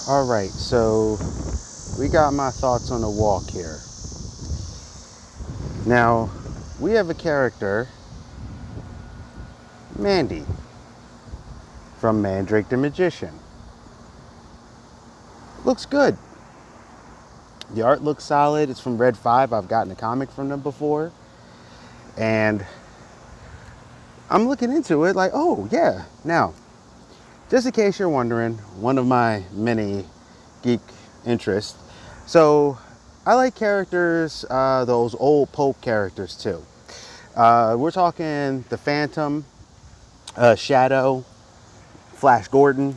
All right, so we got my thoughts on the walk here. Now, we have a character, Mandy, from Mandrake the Magician. Looks good. The art looks solid. It's from Red 5. I've gotten a comic from them before. And I'm looking into it like, oh, yeah. Now, just in case you're wondering, one of my many geek interests. So, I like characters, those old Pope characters too. We're talking the Phantom, Shadow, Flash Gordon,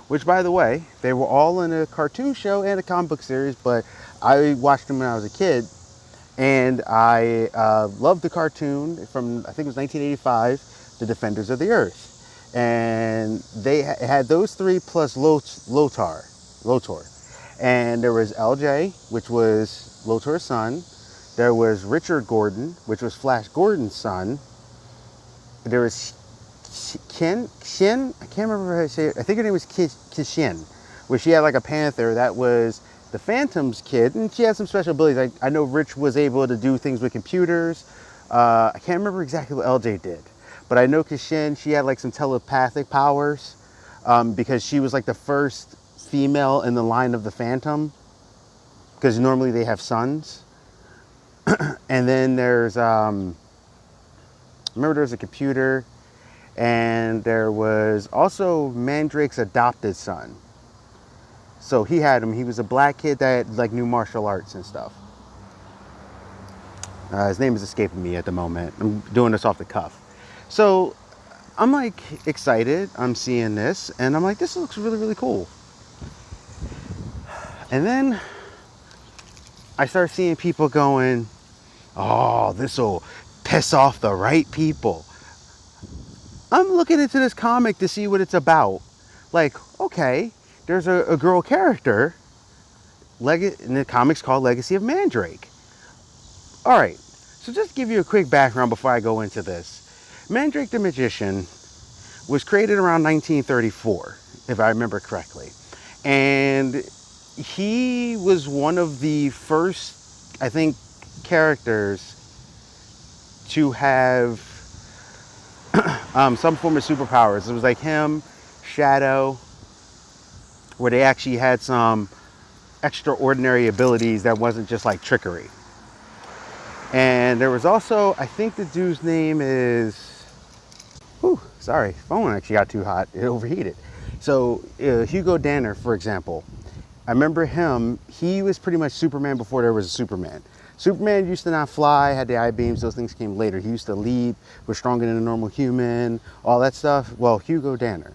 which, by the way, they were all in a cartoon show and a comic book series, but I watched them when I was a kid, and I loved the cartoon from, I think it was 1985, The Defenders of the Earth. And they had those three plus Lotar. And there was LJ, which was Lotar's son. There was Richard Gordon, which was Flash Gordon's son. There was Shin, I can't remember how to say it. I think her name was Kishin, where she had like a panther that was the Phantom's kid, and she had some special abilities. I know Rich was able to do things with computers. I can't remember exactly what LJ did, but I know Kishin, she had like some telepathic powers because she was like the first female in the line of the Phantom, because normally they have sons. And then there's, remember there's a computer. And there was also Mandrake's adopted son. So he had him. He was a black kid that like knew martial arts and stuff. His name is escaping me at the moment. I'm doing this off the cuff. So I'm like excited. I'm seeing this and I'm like, this looks really, really cool. And then I start seeing people going, oh, this will piss off the right people. I'm looking into this comic to see what it's about. Like, okay, there's a girl character in the comics called Legacy of Mandrake. All right, so just to give you a quick background before I go into this. Mandrake the Magician was created around 1934, if I remember correctly. And he was one of the first, I think, characters to have some form of superpowers. It was like him, Shadow, where they actually had some extraordinary abilities that wasn't just like trickery. And there was also, I think the dude's name is, sorry, phone actually got too hot, it overheated. So Hugo Danner, for example, I remember him, he was pretty much Superman before there was a Superman. Superman used to not fly, had the eye beams, those things came later. He used to leap, was stronger than a normal human, all that stuff. Well, Hugo Danner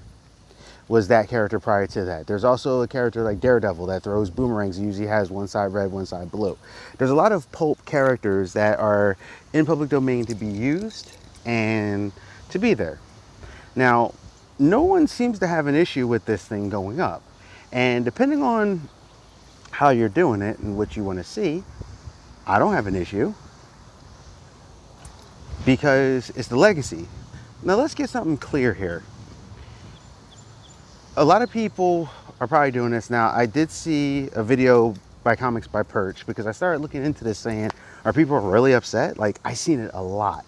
was that character prior to that. There's also a character like Daredevil that throws boomerangs and usually has one side red, one side blue. There's a lot of pulp characters that are in public domain to be used and to be there. Now, no one seems to have an issue with this thing going up. And depending on how you're doing it and what you want to see, I don't have an issue because it's the legacy. Now let's get something clear here. A lot of people are probably doing this now. I did see a video by Comics by Perch because I started looking into this saying, are people really upset? Like, I seen it a lot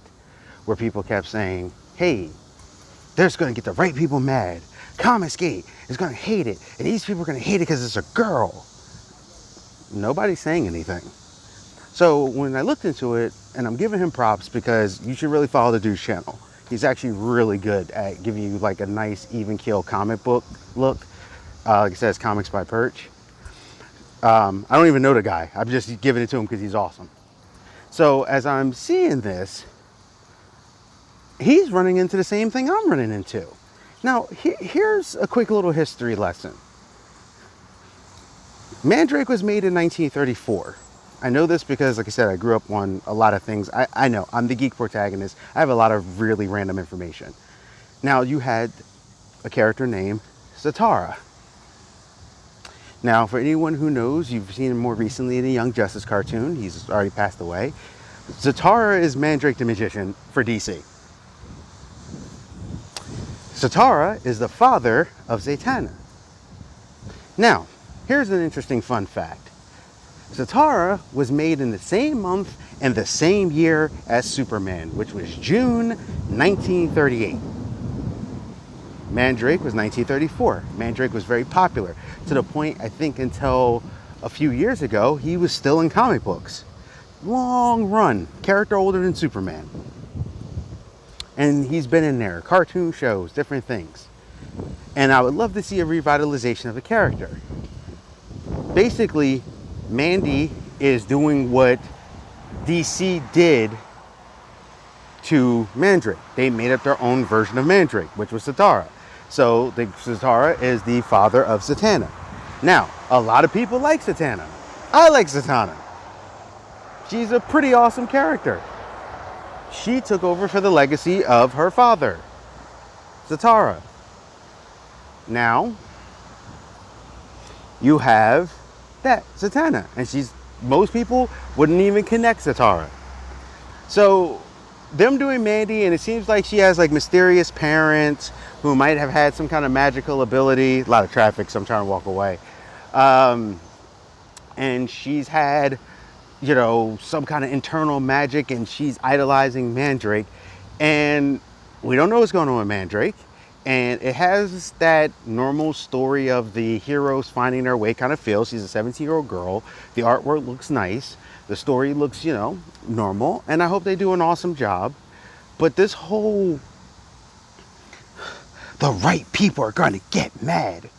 where people kept saying, hey, they're just gonna get the right people mad. Comicsgate is gonna hate it, and these people are gonna hate it because it's a girl. Nobody's saying anything. So when I looked into it, and I'm giving him props because you should really follow the dude's channel. He's actually really good at giving you like a nice even keel comic book look. Like it says, Comics by Perch. I don't even know the guy. I'm just giving it to him because he's awesome. So as I'm seeing this, he's running into the same thing I'm running into. Now, here's a quick little history lesson. Mandrake was made in 1934. I know this because, like I said, I grew up on a lot of things. I know, I'm the geek protagonist. I have a lot of really random information. Now, you had a character named Zatara. Now, for anyone who knows, you've seen him more recently in the Young Justice cartoon. He's already passed away. Zatara is Mandrake the Magician for DC. Zatara is the father of Zatanna. Now, here's an interesting fun fact. Zatara was made in the same month and the same year as Superman, which was June 1938. Mandrake was 1934. Mandrake was very popular to the point, I think, until a few years ago, he was still in comic books. Long run, character older than Superman. And he's been in there, cartoon shows, different things. And I would love to see a revitalization of the character. Basically, Mandy is doing what DC did to Mandrake. They made up their own version of Mandrake, which was Zatara. So Zatara is the father of Zatanna. Now, a lot of people like Zatanna. I like Zatanna. She's a pretty awesome character. She took over for the legacy of her father, Zatara. Now, you have that, Zatanna. And most people wouldn't even connect Zatara. So, them doing Mandy, and it seems like she has like mysterious parents who might have had some kind of magical ability. A lot of traffic, so I'm trying to walk away. And she's had, some kind of internal magic, and she's idolizing Mandrake. And we don't know what's going on with Mandrake. And it has that normal story of the heroes finding their way kind of feel. She's a 17-year-old girl. The artwork looks nice. The story looks, normal. And I hope they do an awesome job. But this whole, the right people are going to get mad.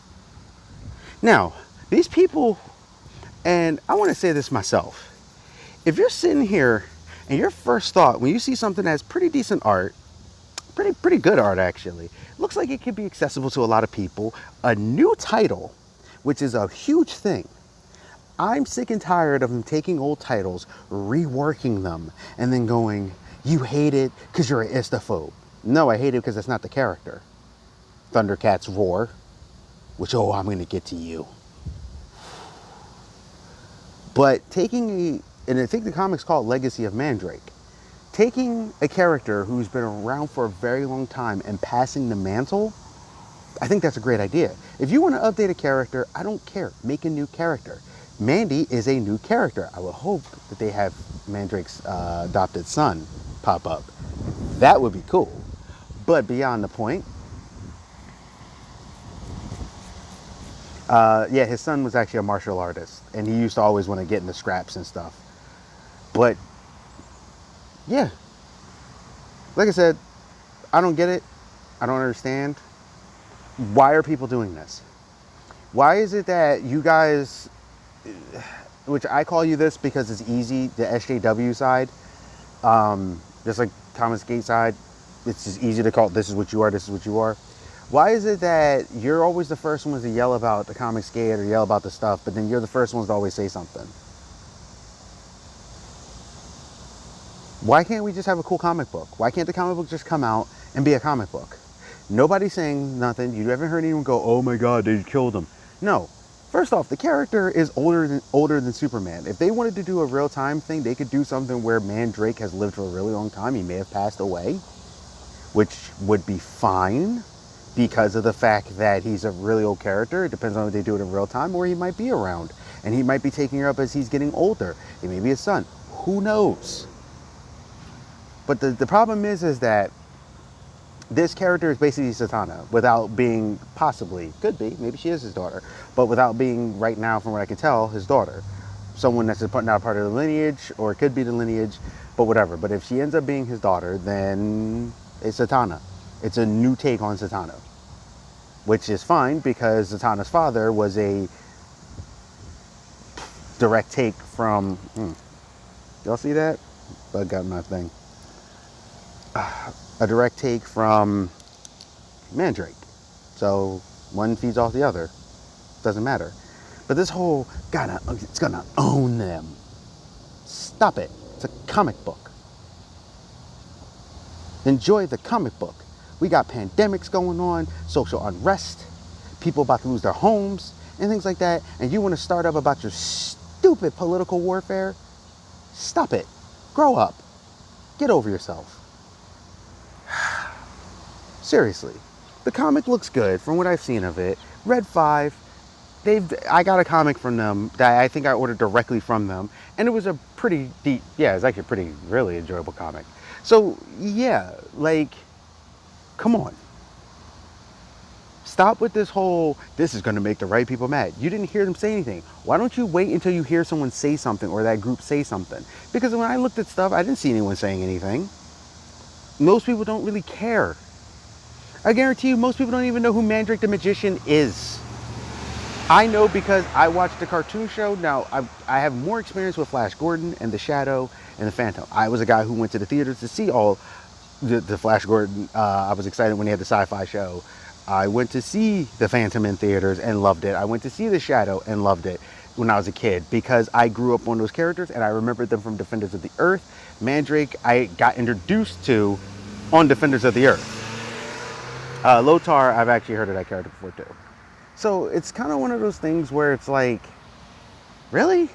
Now, these people, and I want to say this myself. If you're sitting here and your first thought, when you see something that's pretty decent art, pretty good art actually, looks like it could be accessible to a lot of people, a new title, which is a huge thing. I'm sick and tired of them taking old titles, reworking them, and then going, you hate it because you're an istaphobe. No, I hate it because it's not the character. Thundercats Roar, which, I'm going to get to you. But and I think the comic's called Legacy of Mandrake. Taking a character who's been around for a very long time and passing the mantle, I think that's a great idea. If you want to update a character, I don't care. Make a new character. Mandy is a new character. I would hope that they have Mandrake's adopted son pop up. That would be cool. But beyond the point, his son was actually a martial artist, and he used to always want to get into scraps and stuff. But yeah, like I said, I don't get it. I don't understand. Why are people doing this? Why is it that you guys, which I call you this because it's easy, the SJW side, just like Thomas Gate side, it's just easy to call this is what you are, this is what you are. Why is it that you're always the first ones to yell about the Comics Gate or yell about the stuff, but then you're the first ones to always say something? Why can't we just have a cool comic book? Why can't the comic book just come out and be a comic book? Nobody's saying nothing. You haven't heard anyone go, oh my God, they killed him. No. First off, the character is older than Superman. If they wanted to do a real-time thing, they could do something where Mandrake has lived for a really long time. He may have passed away, which would be fine because of the fact that he's a really old character. It depends on if they do it in real time, or he might be around. And he might be taking her up as he's getting older. It may be his son. Who knows? But the problem is that this character is basically Zatanna without being could be, maybe she is his daughter, but without being right now, from what I can tell, his daughter. Someone that's not a part of the lineage, or it could be the lineage, but whatever. But if she ends up being his daughter, then it's Zatanna. It's a new take on Zatanna, which is fine because Zatanna's father was a direct take from, y'all see that? Bug got my thing. A direct take from Mandrake. So one feeds off the other. Doesn't matter. But this whole it's gonna own them. Stop it. It's a comic book. Enjoy the comic book. We got pandemics going on, social unrest, people about to lose their homes, and things like that. And you want to start up about your stupid political warfare? Stop it. Grow up. Get over yourself. Seriously, the comic looks good from what I've seen of it. Red 5, I got a comic from them that I think I ordered directly from them, and it was a pretty deep, yeah, it's actually a pretty really enjoyable comic. So yeah, like, come on, stop with this whole this is going to make the right people mad. You didn't hear them say anything. Why don't you wait until you hear someone say something or that group say something? Because when I looked at stuff, I didn't see anyone saying anything. Most people don't really care. I guarantee you, most people don't even know who Mandrake the Magician is. I know because I watched the cartoon show. Now, I have more experience with Flash Gordon and the Shadow and the Phantom. I was a guy who went to the theaters to see all the Flash Gordon. I was excited when he had the sci-fi show. I went to see the Phantom in theaters and loved it. I went to see the Shadow and loved it when I was a kid because I grew up on those characters and I remembered them from Defenders of the Earth. Mandrake, I got introduced to on Defenders of the Earth. Lotar, I've actually heard of that character before too. So it's kind of one of those things where it's like, really?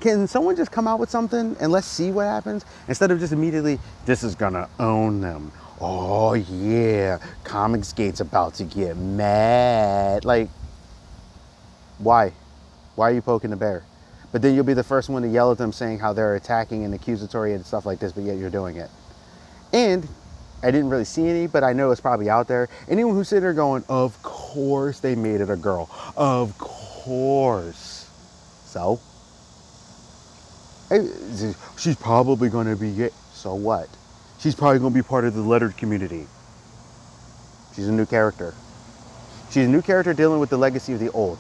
Can someone just come out with something and let's see what happens? Instead of just immediately, this is gonna own them. Oh yeah, Comicsgate's about to get mad. Like, why? Why are you poking the bear? But then you'll be the first one to yell at them saying how they're attacking and accusatory and stuff like this, but yet you're doing it. And I didn't really see any, but I know it's probably out there. Anyone who's sitting there going, of course they made it a girl. Of course. So? She's probably going to be gay. So what? She's probably going to be part of the lettered community. She's a new character. She's a new character dealing with the legacy of the old.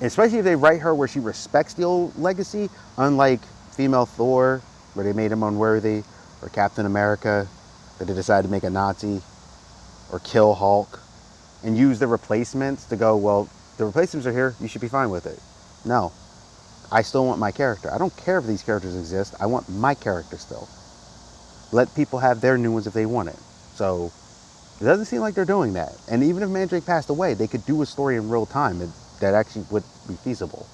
Especially if they write her where she respects the old legacy, unlike female Thor, where they made him unworthy, or Captain America, where they decided to make a Nazi, or kill Hulk, and use the replacements to go, well, the replacements are here, you should be fine with it. No. I still want my character. I don't care if these characters exist. I want my character still. Let people have their new ones if they want it. So it doesn't seem like they're doing that. And even if Mandrake passed away, they could do a story in real time that actually would be feasible.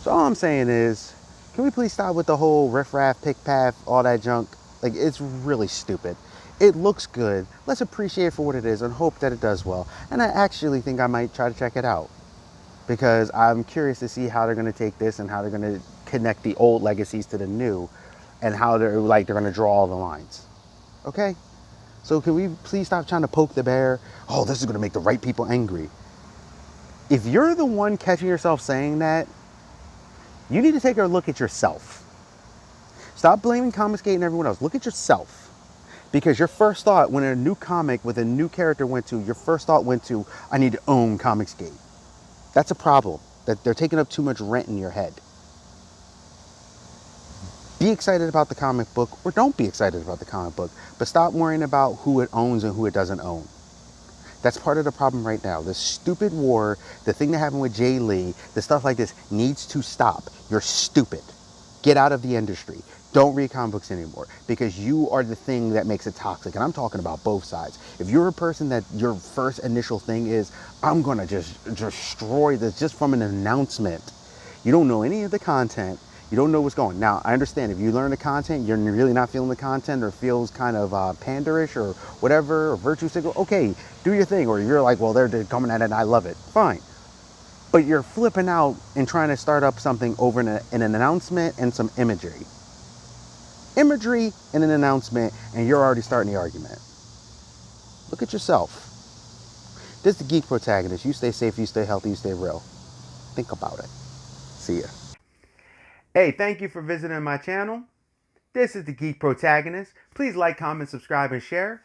So all I'm saying is, can we please stop with the whole riff-raff, pick-paff, all that junk? Like, it's really stupid. It looks good. Let's appreciate it for what it is and hope that it does well. And I actually think I might try to check it out, because I'm curious to see how they're going to take this and how they're going to connect the old legacies to the new and how they're going to draw all the lines. Okay? So can we please stop trying to poke the bear? Oh, this is going to make the right people angry. If you're the one catching yourself saying that, you need to take a look at yourself. Stop blaming Comicsgate and everyone else. Look at yourself. Because your first thought when a new comic with a new character went to, your first thought went to, I need to own Comicsgate. That's a problem. That they're taking up too much rent in your head. Be excited about the comic book or don't be excited about the comic book, but stop worrying about who it owns and who it doesn't own. That's part of the problem right now. This stupid war, the thing that happened with Jay Lee, the stuff like this needs to stop. You're stupid. Get out of the industry. Don't read comic books anymore, because you are the thing that makes it toxic. And I'm talking about both sides. If you're a person that your first initial thing is, I'm going to just destroy this just from an announcement, you don't know any of the content. You don't know what's going. Now, I understand if you learn the content, you're really not feeling the content, or feels kind of panderish or whatever, or virtue signal, okay, do your thing. Or you're like, well, they're coming at it and I love it. Fine. But you're flipping out and trying to start up something over an announcement and some imagery. Imagery and an announcement, and you're already starting the argument. Look at yourself. This is the Geek Protagonist. You stay safe, you stay healthy, you stay real. Think about it. See ya. Hey, thank you for visiting my channel. This is the Geek Protagonist. Please like, comment, subscribe, and share.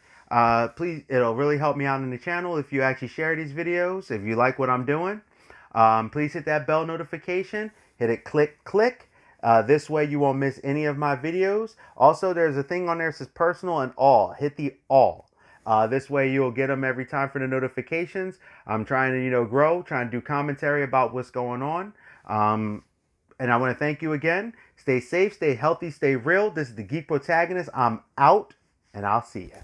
Please, it'll really help me out in the channel if you actually share these videos, if you like what I'm doing. Please hit that bell notification. Hit it, click. This way you won't miss any of my videos. Also, there's a thing on there that says personal and all. Hit the all. This way you'll get them every time for the notifications. I'm trying to, grow, trying to do commentary about what's going on. And I want to thank you again. Stay safe, stay healthy, stay real. This is the Geek Protagonist. I'm out, and I'll see you.